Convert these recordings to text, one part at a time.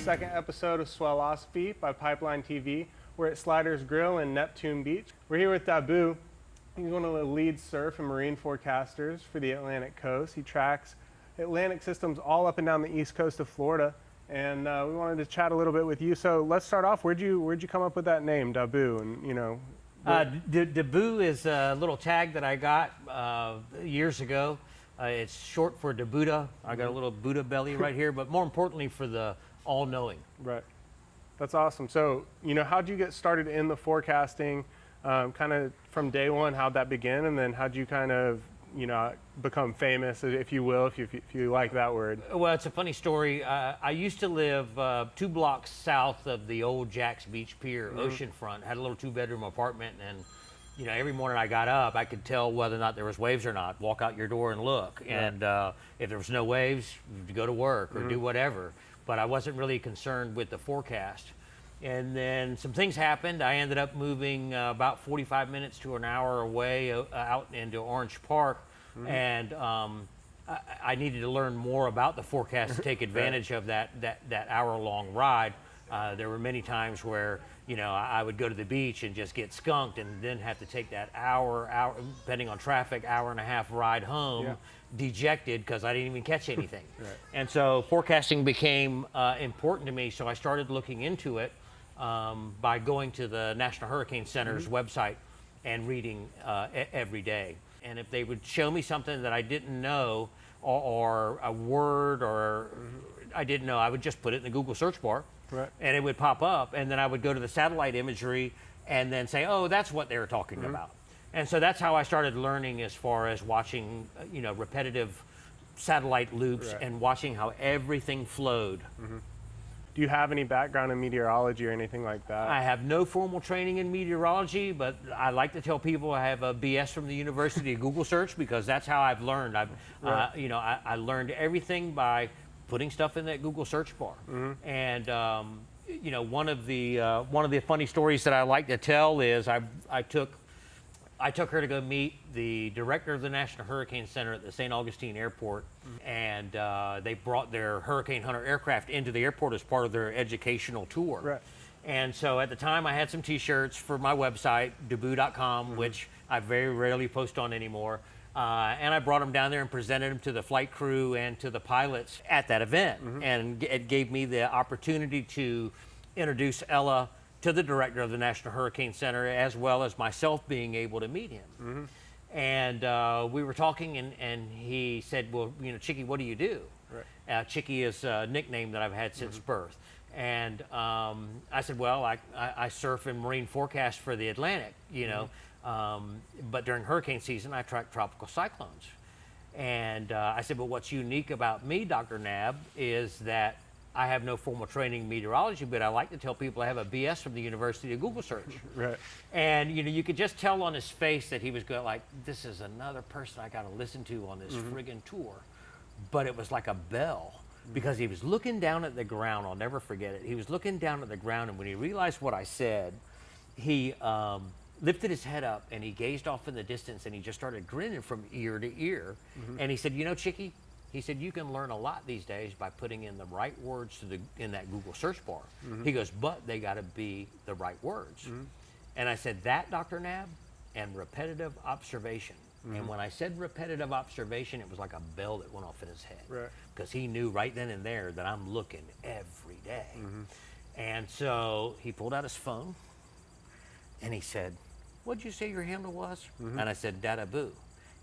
second episode of Swellosophy by pipelineTV. We're at Sliders Grill in Neptune Beach. We're here with Dabuh. He's one of the lead surf and marine forecasters for the Atlantic coast. He tracks Atlantic systems all up and down the east coast of Florida. And we wanted to chat a little bit with you. So let's start off. Where'd you come up with that name, Dabuh? And Dabuh is a little tag that I got years ago. It's short for Dabuh. I got a little Buddha belly right here, but more importantly for the all-knowing. Right. That's awesome. So, how'd you get started in the forecasting? Kind of from day one, how'd that begin? And then how'd you kind of, become famous, if you will, if you like that word? Well, it's a funny story. I used to live 2 blocks south of the old Jax Beach Pier, oceanfront. Had a little 2-bedroom apartment, and every morning I got up, I could tell whether or not there was waves or not. Walk out your door and look. Yeah. And if there was no waves, you'd go to work or do whatever. But I wasn't really concerned with the forecast. And then some things happened. I ended up moving about 45 minutes to an hour away out into Orange Park. And I needed to learn more about the forecast to take advantage of that hour-long ride. There were many times where I would go to the beach and just get skunked and then have to take that hour, depending on traffic, hour-and-a-half ride home, dejected because I didn't even catch anything. Right. And so forecasting became important to me, so I started looking into it by going to the National Hurricane Center's website and reading every day. And if they would show me something that I didn't know, or a word or I didn't know, I would just put it in the Google search bar. Right. And it would pop up, and then I would go to the satellite imagery and then say, oh, that's what they were talking about. And so that's how I started learning as far as watching, repetitive satellite loops and watching how everything flowed. Do you have any background in meteorology or anything like that? I have no formal training in meteorology, but I like to tell people I have a BS from the University of Google search because that's how I've learned. I learned everything by putting stuff in that Google search bar. And one of the funny stories that I like to tell is I took her to go meet the director of the National Hurricane Center at the St. Augustine Airport, and they brought their Hurricane Hunter aircraft into the airport as part of their educational tour. Right. And so at the time I had some t-shirts for my website, dabuh.com, which I very rarely post on anymore. And I brought them down there and presented them to the flight crew and to the pilots at that event. And it gave me the opportunity to introduce Ella to the director of the National Hurricane Center, as well as myself being able to meet him. And we were talking, and he said, well, Chicky, what do you do? Right. Chicky is a nickname that I've had since birth. And I said, well, I surf and marine forecast for the Atlantic, but during hurricane season, I track tropical cyclones. And I said, well, what's unique about me, Dr. Nab, is that I have no formal training in meteorology, but I like to tell people I have a BS from the University of Google search. Right. And you could just tell on his face that he was going like, this is another person I got to listen to on this friggin' tour. But it was like a bell because he was looking down at the ground. I'll never forget it. He was looking down at the ground, and when he realized what I said, he lifted his head up and he gazed off in the distance, and he just started grinning from ear to ear. And he said, Chicky, he said, you can learn a lot these days by putting in the right words in that Google search bar. He goes, but they got to be the right words. And I said, that, Dr. Nab, and repetitive observation. And when I said repetitive observation, it was like a bell that went off in his head. Because he knew right then and there that I'm looking every day. And so he pulled out his phone, and he said, what'd you say your handle was? And I said, Dabuh.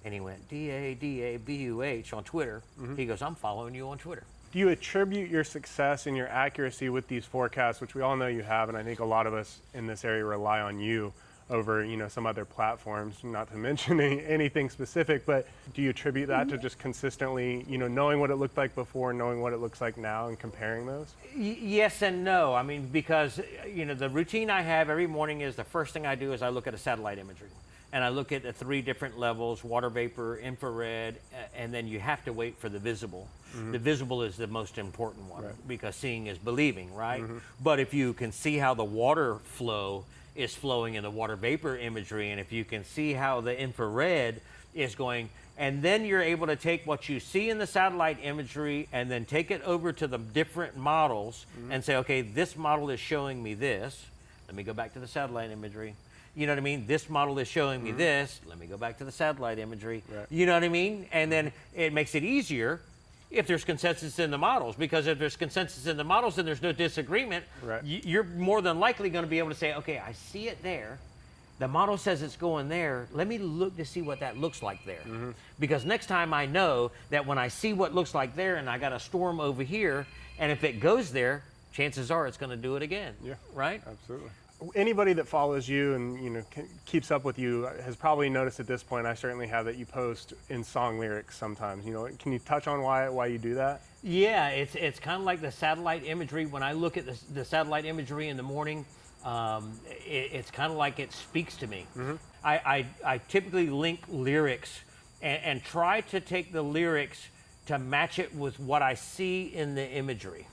And he went, D-A-D-A-B-U-H on Twitter. He goes, I'm following you on Twitter. Do you attribute your success and your accuracy with these forecasts, which we all know you have, and I think a lot of us in this area rely on you over, some other platforms, not to mention anything specific, but do you attribute that to just consistently, knowing what it looked like before, knowing what it looks like now, and comparing those? Yes and no. I mean, because, the routine I have every morning is the first thing I do is I look at a satellite imagery. And I look at the 3 different levels, water vapor, infrared, and then you have to wait for the visible. The visible is the most important one because seeing is believing, right? But if you can see how the water flow is flowing in the water vapor imagery, and if you can see how the infrared is going, And then you're able to take what you see in the satellite imagery and then take it over to the different models and say, okay, this model is showing me this. Let me go back to the satellite imagery. You know what I mean? This model is showing me this. Let me go back to the satellite imagery. Right. You know what I mean? And then it makes it easier if there's consensus in the models, because if there's consensus in the models and there's no disagreement, Right. you're more than likely going to be able to say, okay, I see it there. The model says it's going there. Let me look to see what that looks like there. Because next time I know that when I see what looks like there and I got a storm over here, and if it goes there, chances are it's going to do it again. Yeah. Right? Absolutely. Anybody that follows you and keeps up with you has probably noticed at this point, I certainly have, that you post in song lyrics sometimes. Can you touch on why you do that? Yeah, it's kind of like the satellite imagery. When I look at the satellite imagery in the morning, it's kind of like it speaks to me. I typically link lyrics and try to take the lyrics to match it with what I see in the imagery.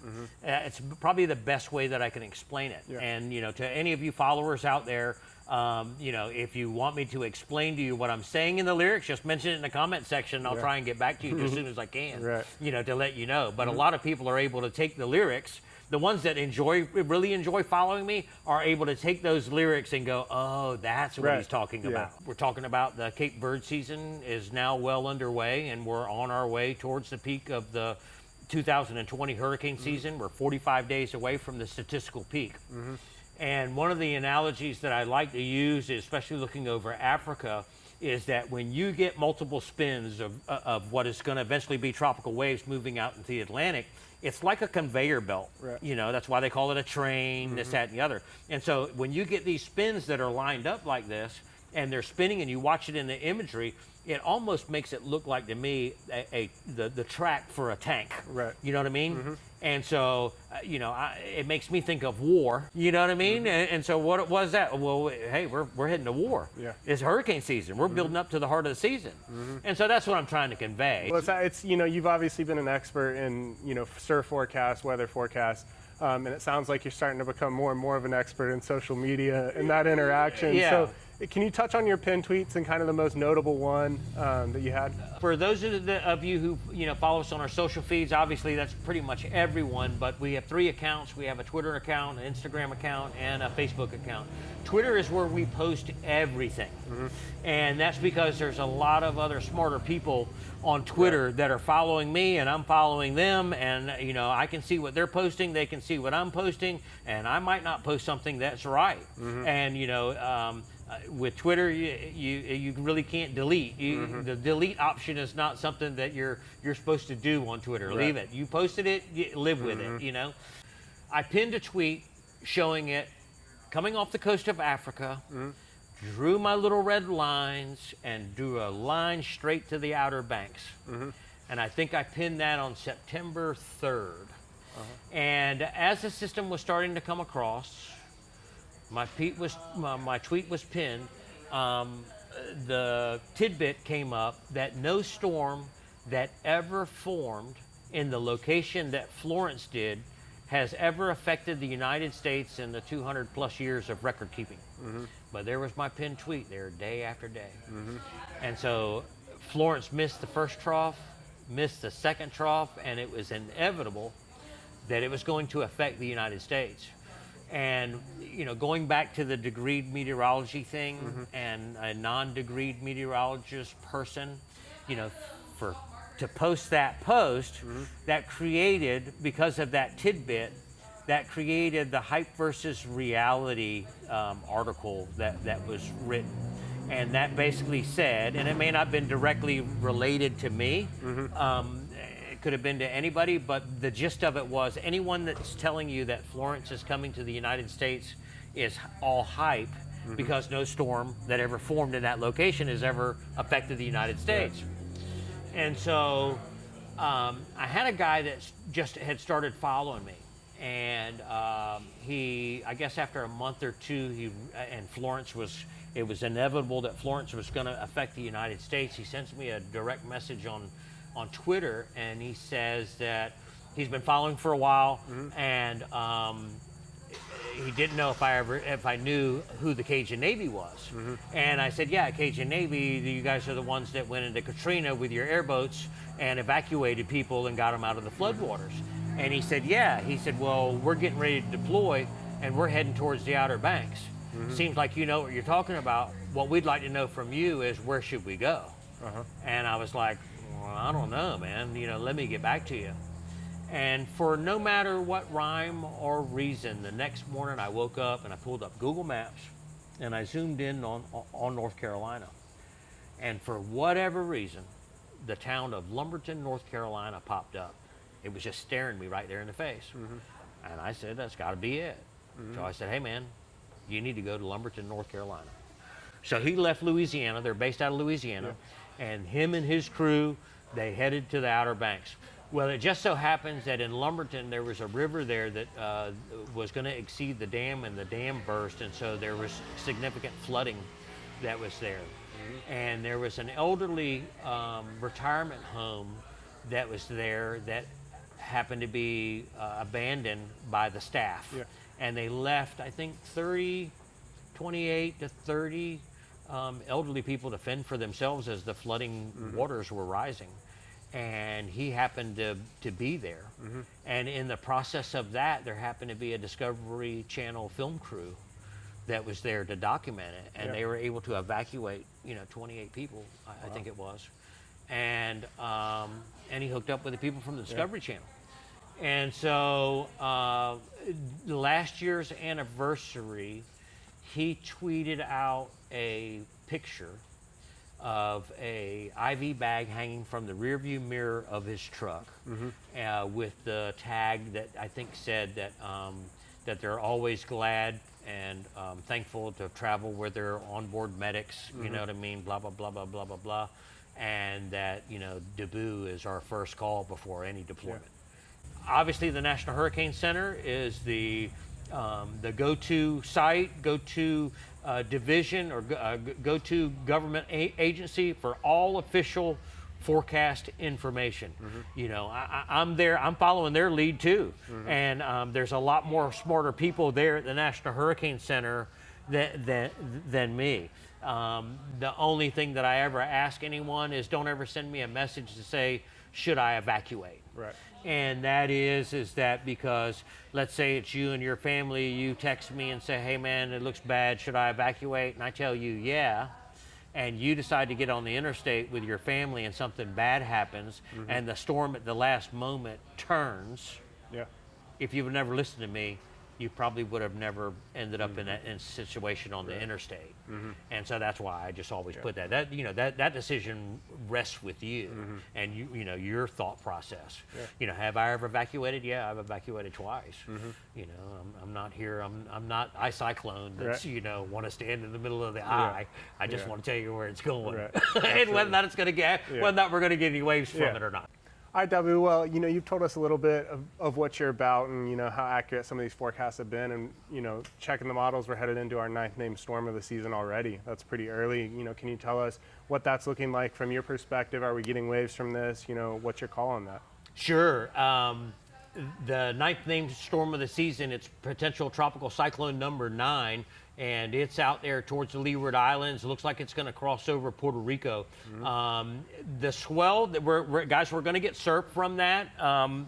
It's probably the best way that I can explain it. Yeah. And to any of you followers out there, if you want me to explain to you what I'm saying in the lyrics, just mention it in the comment section, and I'll try and get back to you as soon as I can. Right. To let you know. But a lot of people are able to take the lyrics. The ones that really enjoy following me are able to take those lyrics and go, oh, that's what he's talking about. We're talking about the Cape Verde season is now well underway, and we're on our way towards the peak of the 2020 hurricane season. We're 45 days away from the statistical peak. And one of the analogies that I like to use, especially looking over Africa, is that when you get multiple spins of what is going to eventually be tropical waves moving out into the Atlantic, it's like a conveyor belt. Right. That's why they call it a train, this, that, and the other. And so when you get these spins that are lined up like this, and they're spinning, and you watch it in the imagery, it almost makes it look like, to me, the track for a tank. Right. You know what I mean? And so, it makes me think of war. You know what I mean? And so what was that? Well, hey, we're heading to war. Yeah. It's hurricane season. We're building up to the heart of the season. And so that's what I'm trying to convey. Well, it's you've obviously been an expert in surf forecasts, weather forecasts, and it sounds like you're starting to become more and more of an expert in social media and that interaction. Yeah. So can you touch on your pinned tweets and kind of the most notable one that you had? For those of you who follow us on our social feeds, obviously that's pretty much everyone, but we have 3 accounts. We have a Twitter account, an Instagram account, and a Facebook account. Twitter is where we post everything. And that's because there's a lot of other smarter people on Twitter that are following me, and I'm following them, and I can see what they're posting, they can see what I'm posting, and I might not post something that's right. And with Twitter, you really can't delete. The delete option is not something that you're supposed to do on Twitter. Right. Leave it. You posted it, live with it. I pinned a tweet showing it coming off the coast of Africa, drew my little red lines, and drew a line straight to the Outer Banks. And I think I pinned that on September 3rd. And as the system was starting to come across, my tweet was pinned. The tidbit came up that no storm that ever formed in the location that Florence did has ever affected the United States in the 200 plus years of record keeping. But there was my pinned tweet there day after day. And so Florence missed the first trough, missed the second trough, and it was inevitable that it was going to affect the United States. And going back to the degreed meteorology thing, and a non-degreed meteorologist person, to post that post, that created, because of that tidbit, that created the hype versus reality article that was written. And that basically said, and it may not have been directly related to me, it could have been to anybody, but the gist of it was anyone that's telling you that Florence is coming to the United States is all hype, because no storm that ever formed in that location has ever affected the United States. And so I had a guy that just had started following me, and I guess after a month or two, it was inevitable that Florence was going to affect the United States. He sends me a direct message on Twitter, and he says that he's been following for a while, and he didn't know if I knew who the Cajun Navy was. And I said, yeah, Cajun Navy, you guys are the ones that went into Katrina with your airboats and evacuated people and got them out of the floodwaters. And he said, yeah. He said, well, we're getting ready to deploy and we're heading towards the Outer Banks. Seems like you know what you're talking about. What we'd like to know from you is where should we go? And I was like, well, I don't know, man. You know, let me get back to you. And for no matter what rhyme or reason, the next morning I woke up and I pulled up Google Maps and I zoomed in on North Carolina. And for whatever reason, the town of Lumberton, North Carolina popped up. It was just staring me right there in the face. And I said, that's got to be it. So I said, hey, man, you need to go to Lumberton, North Carolina. So he left Louisiana. They're based out of Louisiana. And him and his crew, they headed to the Outer Banks. Well, it just so happens that in Lumberton, there was a river there that was going to exceed the dam, and the dam burst, and so there was significant flooding that was there. And there was an elderly retirement home that was there that happened to be abandoned by the staff. And they left, I think, 28 to 30 elderly people to fend for themselves as the flooding waters were rising. And he happened to be there. And in the process of that, there happened to be a Discovery Channel film crew that was there to document it. And they were able to evacuate, 28 people, I think it was. And he hooked up with the people from the Discovery Channel. And so last year's anniversary, he tweeted out a picture of a IV bag hanging from the rearview mirror of his truck, with the tag that I think said that that they're always glad and thankful to travel with their onboard medics. You know what I mean? Blah blah blah blah blah blah blah, and that Dabuh is our first call before any deployment. Obviously, the National Hurricane Center is the go-to site, go-to division, or go-to government agency for all official forecast information. I'm there, I'm following their lead too. And there's a lot more smarter people there at the National Hurricane Center than me. The only thing that I ever ask anyone is don't ever send me a message to say, should I evacuate? Right. And that is that because let's say it's you and your family, you text me and say, hey man, it looks bad, should I evacuate? And I tell you, yeah. And you decide to get on the interstate with your family and something bad happens and the storm at the last moment turns. If you would never listened to me, you probably would have never ended up in that situation on the interstate. And so that's why I just always put that. That decision rests with you and your thought process. Have I ever evacuated? Yeah, I've evacuated twice. I'm not here. I'm not I cyclone that's want to stand in the middle of the eye. I just want to tell you where it's going and whether or not it's going to get whether or not we're going to get any waves from it or not. All right, Dabuh, well, you've told us a little bit of what you're about and, how accurate some of these forecasts have been. And, checking the models, we're headed into our 9th named storm of the season already. That's pretty early. Can you tell us what that's looking like from your perspective? Are we getting waves from this? What's your call on that? Sure. The 9th named storm of the season, it's potential tropical cyclone number 9. And it's out there towards the Leeward Islands. It looks like it's going to cross over Puerto Rico. The swell, guys, we're going to get surf from that.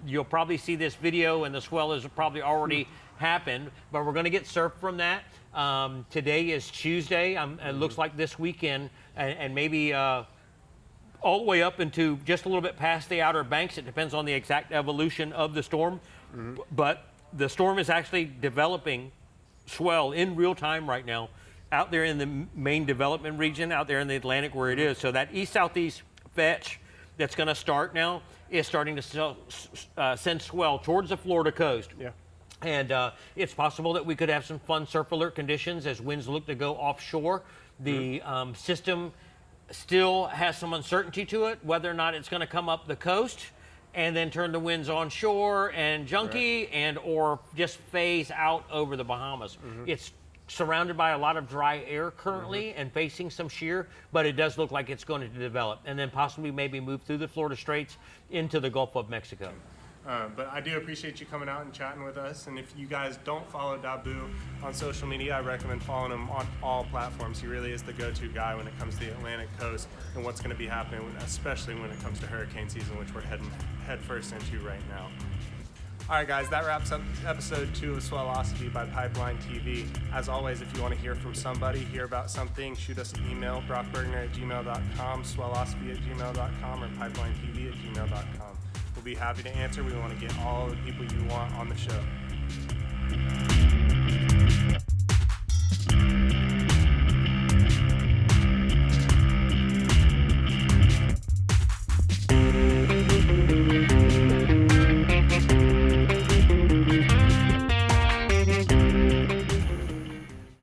You'll probably see this video, and the swell has probably already happened, but we're going to get surf from that. Today is Tuesday. It looks like this weekend, and maybe all the way up into just a little bit past the Outer Banks. It depends on the exact evolution of the storm. But the storm is actually developing swell in real time right now out there in the main development region out there in the Atlantic where it is. So that east-southeast fetch that's going to start now is starting to send swell towards the Florida coast. And it's possible that we could have some fun surf alert conditions as winds look to go offshore. The system still has some uncertainty to it, whether or not it's going to come up the coast and then turn the winds onshore and junky and or just phase out over the Bahamas. It's surrounded by a lot of dry air currently and facing some shear, but it does look like it's going to develop and then possibly maybe move through the Florida Straits into the Gulf of Mexico. But I do appreciate you coming out and chatting with us. And if you guys don't follow Dabuh on social media, I recommend following him on all platforms. He really is the go-to guy when it comes to the Atlantic coast and what's going to be happening, especially when it comes to hurricane season, which we're heading headfirst into right now. All right, guys, that wraps up episode 2 of Swellosophy by Pipeline TV. As always, if you want to hear from somebody, hear about something, shoot us an email, brockburgner@gmail.com, swellosophy@gmail.com, or pipelinetv@gmail.com. We'll be happy to answer. We want to get all the people you want on the show.